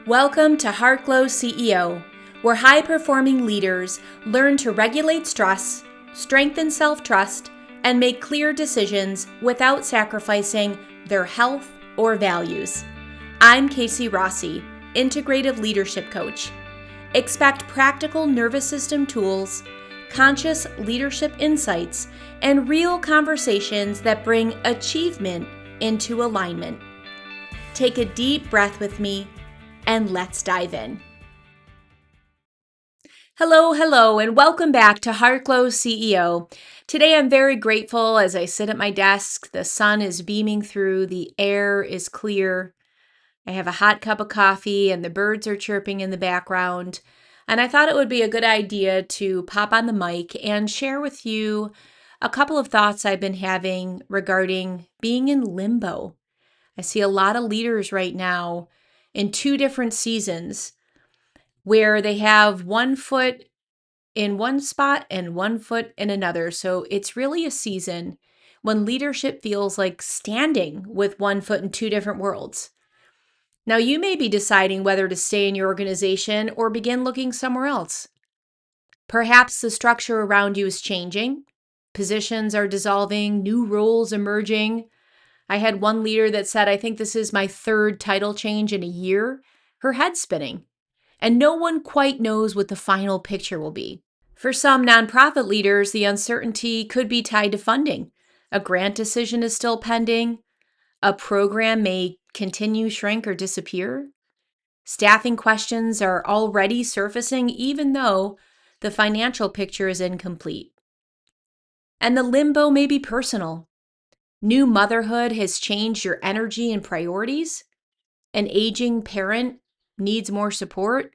Welcome to Heartglow CEO, where high-performing leaders learn to regulate stress, strengthen self-trust, and make clear decisions without sacrificing their health or values. I'm Casey Rossi, Integrative Leadership Coach. Expect practical nervous system tools, conscious leadership insights, and real conversations that bring achievement into alignment. Take a deep breath with me, and let's dive in. Hello, and welcome back to Heartglow CEO. Today I'm very grateful as I sit at my desk. The sun is beaming through, the air is clear. I have a hot cup of coffee and the birds are chirping in the background. And I thought it would be a good idea to pop on the mic and share with you a couple of thoughts I've been having regarding being in limbo. I see a lot of leaders right now in two different seasons where they have one foot in one spot and one foot in another. So it's really a season when leadership feels like standing with one foot in two different worlds. Now, you may be deciding whether to stay in your organization or begin looking somewhere else. Perhaps the structure around you is changing. Positions are dissolving, new roles emerging. I had one leader that said, I think this is my third title change in a year. Her head's spinning, and no one quite knows what the final picture will be. For some nonprofit leaders, the uncertainty could be tied to funding. A grant decision is still pending. A program may continue, shrink, or disappear. Staffing questions are already surfacing, even though the financial picture is incomplete. And the limbo may be personal. New motherhood has changed your energy and priorities. An aging parent needs more support.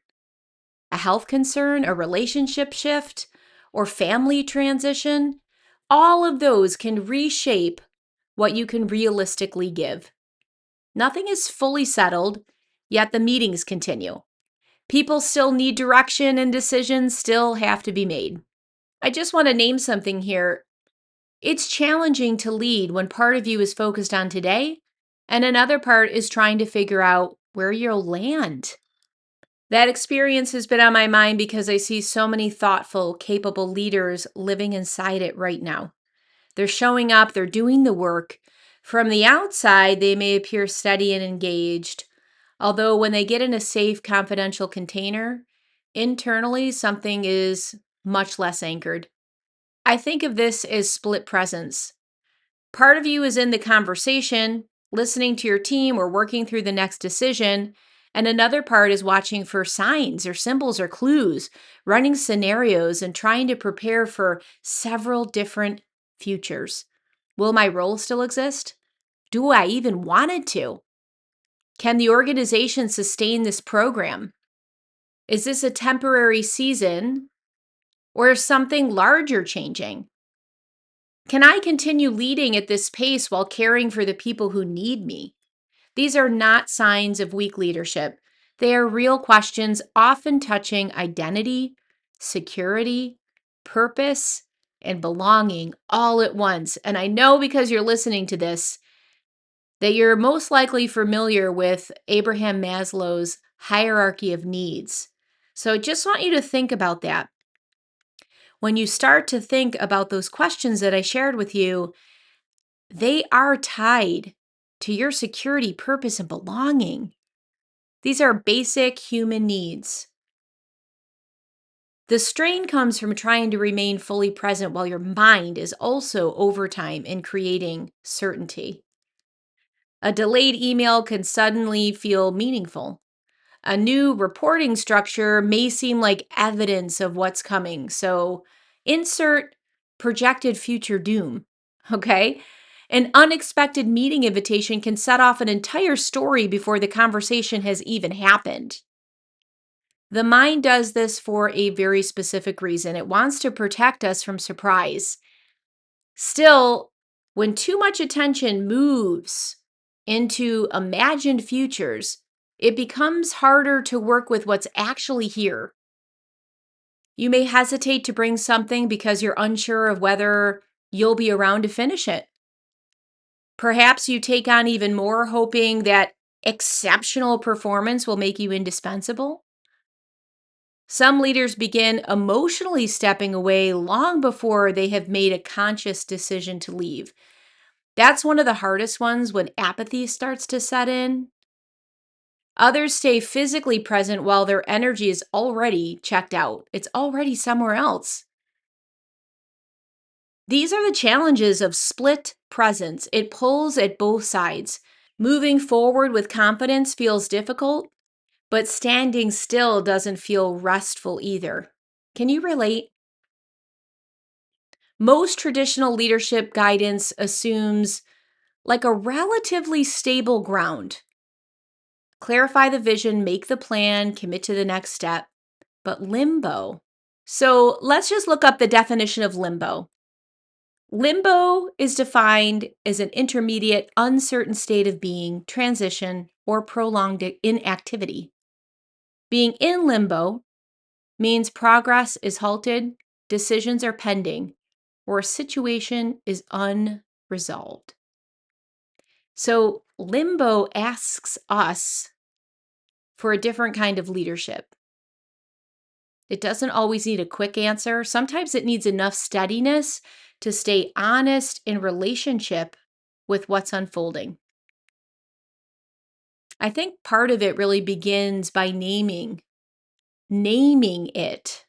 A health concern, a relationship shift, or family transition. All of those can reshape what you can realistically give. Nothing is fully settled, yet the meetings continue. People still need direction and decisions still have to be made. I just want to name something here. It's challenging to lead when part of you is focused on today and another part is trying to figure out where you'll land. That experience has been on my mind because I see so many thoughtful, capable leaders living inside it right now. They're showing up, they're doing the work. From the outside, they may appear steady and engaged, although when they get in a safe, confidential container, internally something is much less anchored. I think of this as split presence. Part of you is in the conversation, listening to your team or working through the next decision, and another part is watching for signs or symbols or clues, running scenarios and trying to prepare for several different futures. Will my role still exist? Do I even want it to? Can the organization sustain this program? Is this a temporary season or is something larger changing? Can I continue leading at this pace while caring for the people who need me? These are not signs of weak leadership. They are real questions, often touching identity, security, purpose, and belonging all at once. And I know because you're listening to this that you're most likely familiar with Abraham Maslow's hierarchy of needs. So I just want you to think about that. When you start to think about those questions that I shared with you, they are tied to your security, purpose, and belonging. These are basic human needs. The strain comes from trying to remain fully present while your mind is also overtime in creating certainty. A delayed email can suddenly feel meaningful. A new reporting structure may seem like evidence of what's coming. So insert projected future doom, okay? An unexpected meeting invitation can set off an entire story before the conversation has even happened. The mind does this for a very specific reason. It wants to protect us from surprise. Still, when too much attention moves into imagined futures, it becomes harder to work with what's actually here. You may hesitate to bring something because you're unsure of whether you'll be around to finish it. Perhaps you take on even more, hoping that Exceptional performance will make you indispensable. Some leaders begin emotionally stepping away long before they have made a conscious decision to leave. That's one of the hardest ones when apathy starts to set in. Others stay physically present while their energy is already checked out. It's already somewhere else. These are the challenges of split presence. It pulls at both sides. Moving forward with confidence feels difficult, but standing still doesn't feel restful either. Can you relate? Most traditional leadership guidance assumes like a relatively stable ground. Clarify the vision, make the plan, commit to the next step. But limbo. So let's just look up the definition of limbo. Limbo is defined as an intermediate, uncertain state of being, transition, or prolonged inactivity. Being in limbo means progress is halted, decisions are pending, or a situation is unresolved. So, limbo asks us for a different kind of leadership. It doesn't always need a quick answer. Sometimes it needs enough steadiness to stay honest in relationship with what's unfolding. I think part of it really begins by naming it.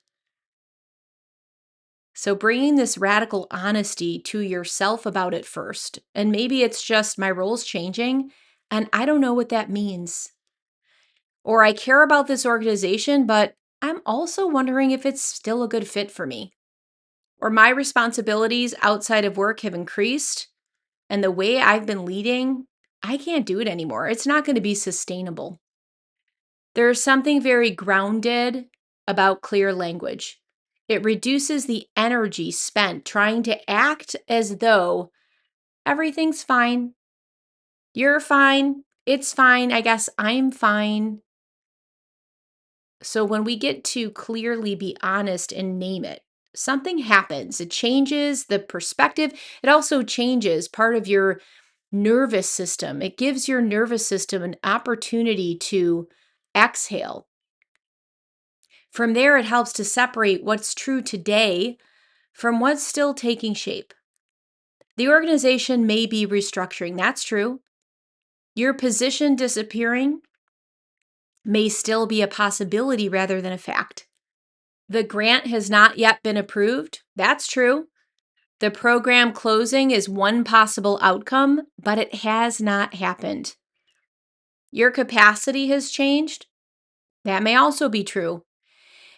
So bringing this radical honesty to yourself about it first. And maybe it's just my role's changing and I don't know what that means. Or I care about this organization, but I'm also wondering if it's still a good fit for me. Or my responsibilities outside of work have increased and the way I've been leading, I can't do it anymore. It's not going to be sustainable. There's something very grounded about clear language. It reduces the energy spent trying to act as though everything's fine. You're fine. It's fine. I guess I'm fine. So when we get to clearly be honest and name it, something happens. It changes the perspective. It also changes part of your nervous system. It gives your nervous system an opportunity to exhale. From there, it helps to separate what's true today from what's still taking shape. The organization may be restructuring, that's true. Your position disappearing may still be a possibility rather than a fact. The grant has not yet been approved, that's true. The program closing is one possible outcome, but it has not happened. Your capacity has changed, that may also be true.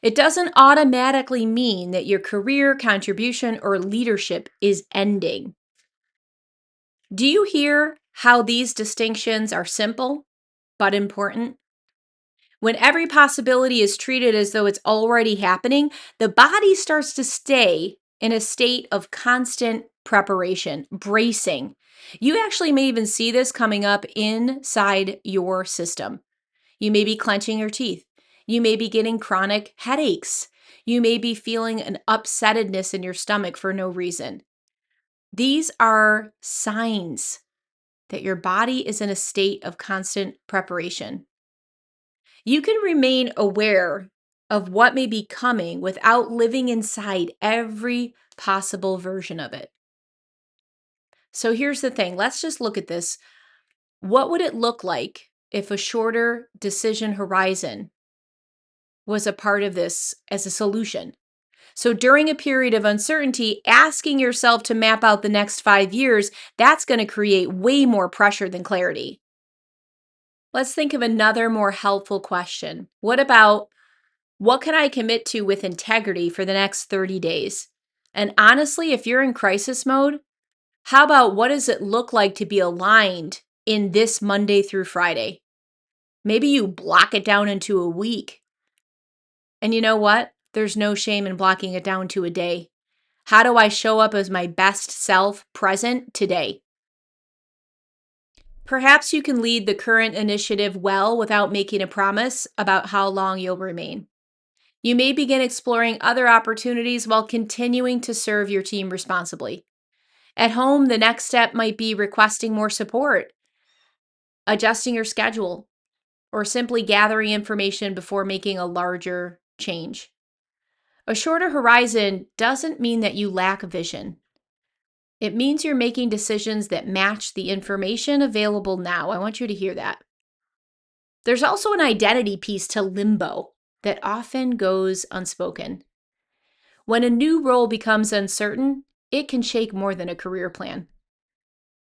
It doesn't automatically mean that your career, contribution, or leadership is ending. Do you hear how these distinctions are simple but important? When every possibility is treated as though it's already happening, the body starts to stay in a state of constant preparation, bracing. You actually may even see this coming up inside your system. You may be clenching your teeth. You may be getting chronic headaches. You may be feeling an upsettedness in your stomach for no reason. These are signs that your body is in a state of constant preparation. You can remain aware of what may be coming without living inside every possible version of it. So here's the thing. Let's just look at this. What would it look like if a shorter decision horizon was a part of this as a solution? So during a period of uncertainty, asking yourself to map out the next 5 years, that's going to create way more pressure than clarity. Let's think of another more helpful question. What can I commit to with integrity for the next 30 days? And honestly, if you're in crisis mode, how about what does it look like to be aligned in this Monday through Friday? Maybe you block it down into a week. And you know what? There's no shame in blocking it down to a day. How do I show up as my best self present today? Perhaps you can lead the current initiative well without making a promise about how long you'll remain. You may begin exploring other opportunities while continuing to serve your team responsibly. At home, the next step might be requesting more support. adjusting your schedule, or simply gathering information before making a larger change. A shorter horizon doesn't mean that you lack vision. It means you're making decisions that match the information available now. I want you to hear that. There's also an identity piece to limbo that often goes unspoken. When a new role becomes uncertain, it can shake more than a career plan.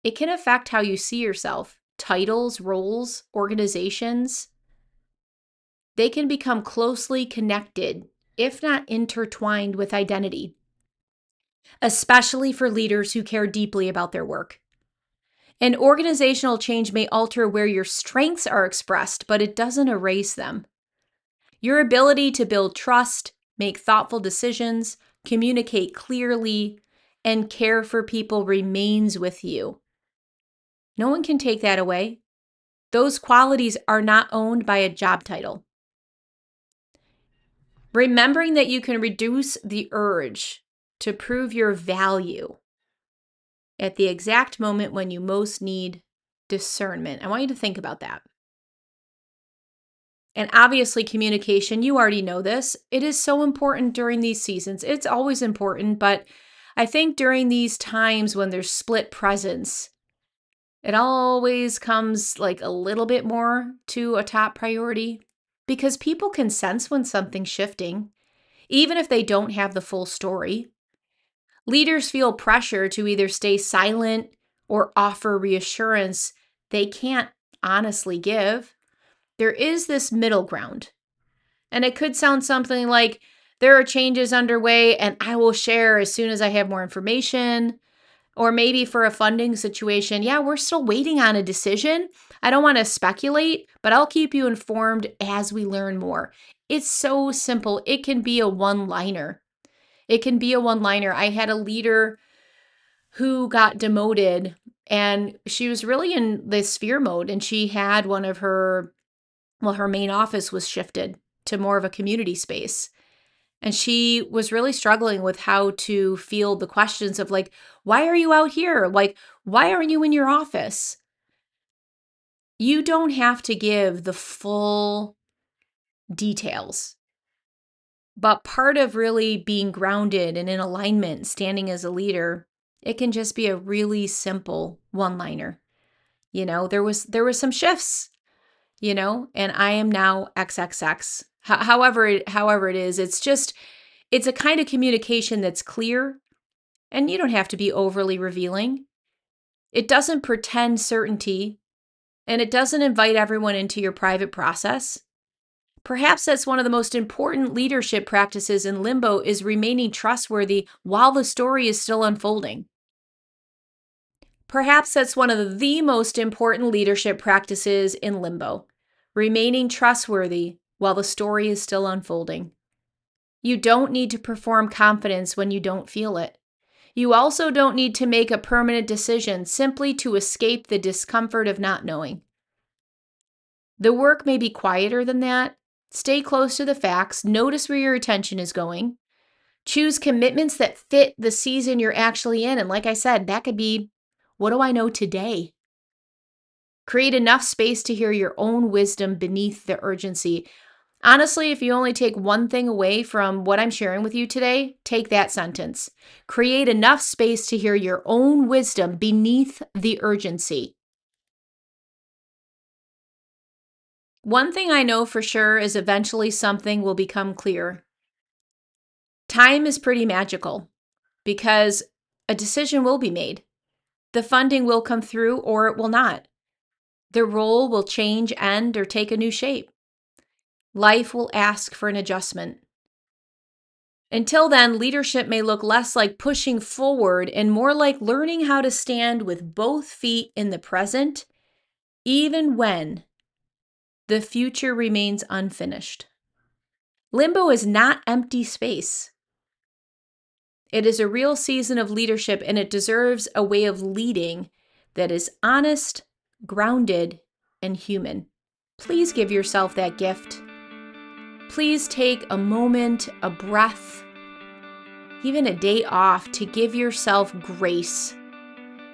It can affect how you see yourself. Titles, roles, organizations, they can become closely connected, if not intertwined, with identity, especially for leaders who care deeply about their work. An organizational change may alter where your strengths are expressed, but it doesn't erase them. Your ability to build trust, make thoughtful decisions, communicate clearly, and care for people remains with you. No one can take that away. Those qualities are not owned by a job title. Remembering that you can reduce the urge to prove your value at the exact moment when you most need discernment. I want you to think about that. And obviously, communication, you already know this. It is so important during these seasons. It's always important, but I think during these times when there's split presence, it always comes like a little bit more to a top priority because people can sense when something's shifting, even if they don't have the full story. Leaders feel pressure to either stay silent or offer reassurance they can't honestly give. There is this middle ground. And it could sound something like, there are changes underway and I will share as soon as I have more information. Or maybe for a funding situation, yeah, we're still waiting on a decision. I don't want to speculate, but I'll keep you informed as we learn more. It's so simple. It can be a one-liner. I had a leader who got demoted and she was really in this fear mode, and she had her main office was shifted to more of a community space. And she was really struggling with how to field the questions of like, why are you out here? Like, why aren't you in your office? You don't have to give the full details. But part of really being grounded and in alignment, standing as a leader, it can just be a really simple one-liner. There was some shifts, and I am now XXX. However it is, it's a kind of communication that's clear, and you don't have to be overly revealing. It doesn't pretend certainty, and it doesn't invite everyone into your private process. Perhaps that's one of the most important leadership practices in Limbo is remaining trustworthy while the story is still unfolding. Perhaps that's one of the most important leadership practices in Limbo, remaining trustworthy while the story is still unfolding. You don't need to perform confidence when you don't feel it. You also don't need to make a permanent decision simply to escape the discomfort of not knowing. The work may be quieter than that. Stay close to the facts. Notice where your attention is going. Choose commitments that fit the season you're actually in. And like I said, that could be, what do I know today? Create enough space to hear your own wisdom beneath the urgency. Honestly, if you only take one thing away from what I'm sharing with you today, take that sentence. Create enough space to hear your own wisdom beneath the urgency. One thing I know for sure is eventually something will become clear. Time is pretty magical because a decision will be made. The funding will come through or it will not. The role will change, end, or take a new shape. Life will ask for an adjustment. Until then, leadership may look less like pushing forward and more like learning how to stand with both feet in the present, even when the future remains unfinished. Limbo is not empty space. It is a real season of leadership, and it deserves a way of leading that is honest, grounded, and human. Please give yourself that gift. Please take a moment, a breath, even a day off to give yourself grace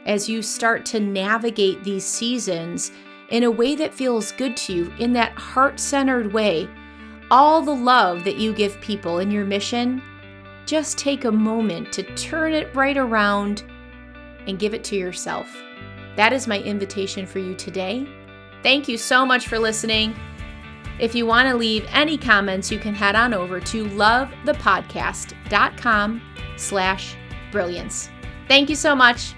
as you start to navigate these seasons in a way that feels good to you, in that heart-centered way, all the love that you give people in your mission, just take a moment to turn it right around and give it to yourself. That is my invitation for you today. Thank you so much for listening. If you want to leave any comments, you can head on over to lovethepodcast.com/brilliance. Thank you so much.